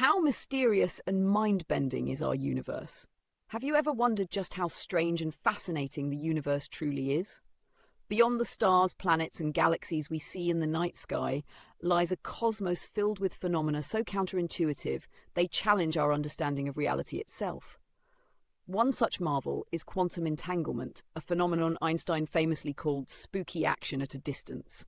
How mysterious and mind-bending is our universe? Have you ever wondered just how strange and fascinating the universe truly is? Beyond the stars, planets, and galaxies we see in the night sky lies a cosmos filled with phenomena so counterintuitive they challenge our understanding of reality itself. One such marvel is quantum entanglement, a phenomenon Einstein famously called spooky action at a distance.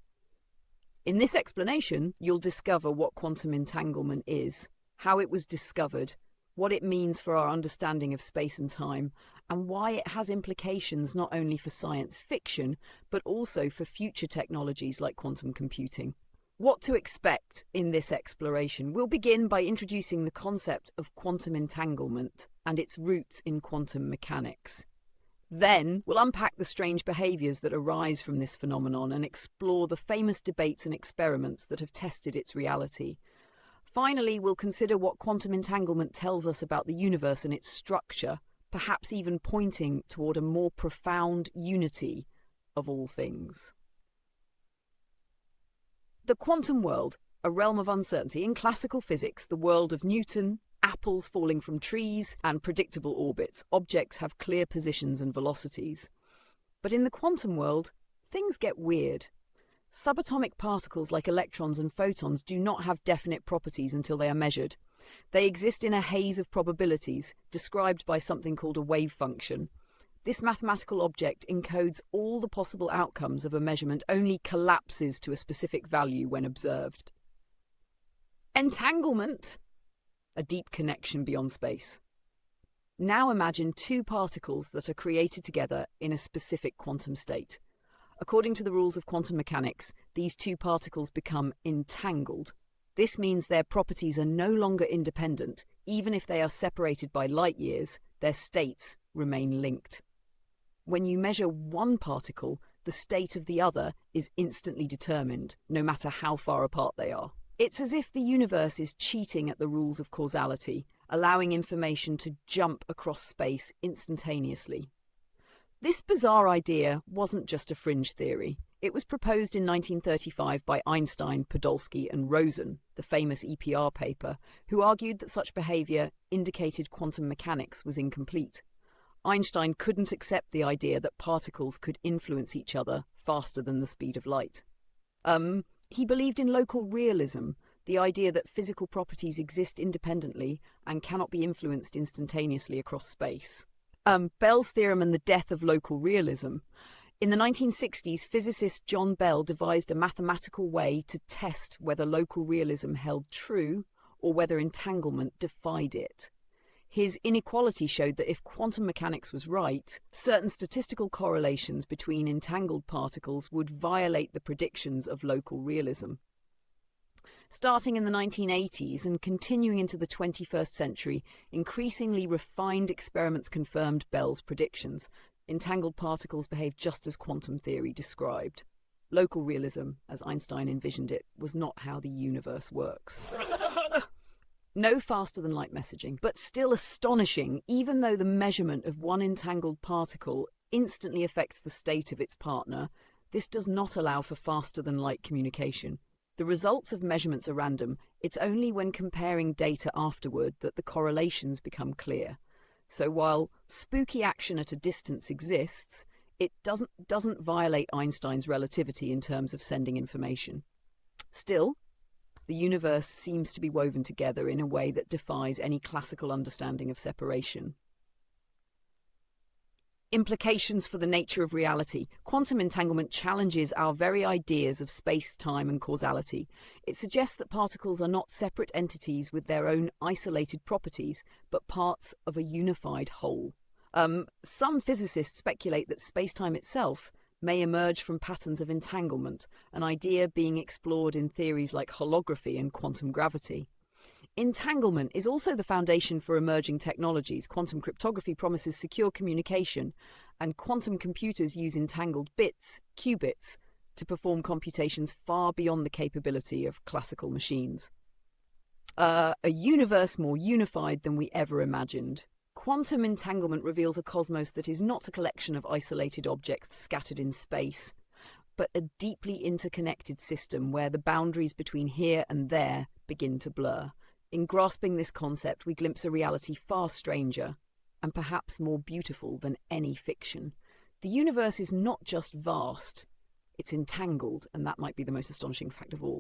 In this explanation, you'll discover what quantum entanglement is, how it was discovered, what it means for our understanding of space and time, and why it has implications not only for science fiction, but also for future technologies like quantum computing. What to expect in this exploration? We'll begin by introducing the concept of quantum entanglement and its roots in quantum mechanics. Then, we'll unpack the strange behaviours that arise from this phenomenon and explore the famous debates and experiments that have tested its reality. Finally, we'll consider what quantum entanglement tells us about the universe and its structure, perhaps even pointing toward a more profound unity of all things. The quantum world, a realm of uncertainty. In classical physics, the world of Newton, apples falling from trees, and predictable orbits, objects have clear positions and velocities. But in the quantum world, things get weird. Subatomic particles like electrons and photons do not have definite properties until they are measured. They exist in a haze of probabilities, described by something called a wave function. This mathematical object encodes all the possible outcomes of a measurement, only collapses to a specific value when observed. Entanglement, a deep connection beyond space. Now imagine two particles that are created together in a specific quantum state. According to the rules of quantum mechanics, these two particles become entangled. This means their properties are no longer independent. Even if they are separated by light years, their states remain linked. When you measure one particle, the state of the other is instantly determined, no matter how far apart they are. It's as if the universe is cheating at the rules of causality, allowing information to jump across space instantaneously. This bizarre idea wasn't just a fringe theory. It was proposed in 1935 by Einstein, Podolsky, and Rosen, the famous EPR paper, who argued that such behavior indicated quantum mechanics was incomplete. Einstein couldn't accept the idea that particles could influence each other faster than the speed of light. He believed in local realism, the idea that physical properties exist independently and cannot be influenced instantaneously across space. Bell's theorem and the death of local realism. In the 1960s, physicist John Bell devised a mathematical way to test whether local realism held true or whether entanglement defied it. His inequality showed that if quantum mechanics was right, certain statistical correlations between entangled particles would violate the predictions of local realism. Starting in the 1980s and continuing into the 21st century, increasingly refined experiments confirmed Bell's predictions. Entangled particles behave just as quantum theory described. Local realism, as Einstein envisioned it, was not how the universe works. No faster-than-light messaging, but still astonishing, even though the measurement of one entangled particle instantly affects the state of its partner, this does not allow for faster-than-light communication. The results of measurements are random. It's only when comparing data afterward that the correlations become clear. So while spooky action at a distance exists, it doesn't violate Einstein's relativity in terms of sending information. Still, the universe seems to be woven together in a way that defies any classical understanding of separation. Implications for the nature of reality. Quantum entanglement challenges our very ideas of space, time, and causality. It suggests that particles are not separate entities with their own isolated properties, but parts of a unified whole. Some physicists speculate that space-time itself may emerge from patterns of entanglement, an idea being explored in theories like holography and quantum gravity. Entanglement is also the foundation for emerging technologies. Quantum cryptography promises secure communication, and quantum computers use entangled bits, qubits, to perform computations far beyond the capability of classical machines. A universe more unified than we ever imagined. Quantum entanglement reveals a cosmos that is not a collection of isolated objects scattered in space, but a deeply interconnected system where the boundaries between here and there begin to blur. In grasping this concept, we glimpse a reality far stranger and perhaps more beautiful than any fiction. The universe is not just vast, it's entangled, and that might be the most astonishing fact of all.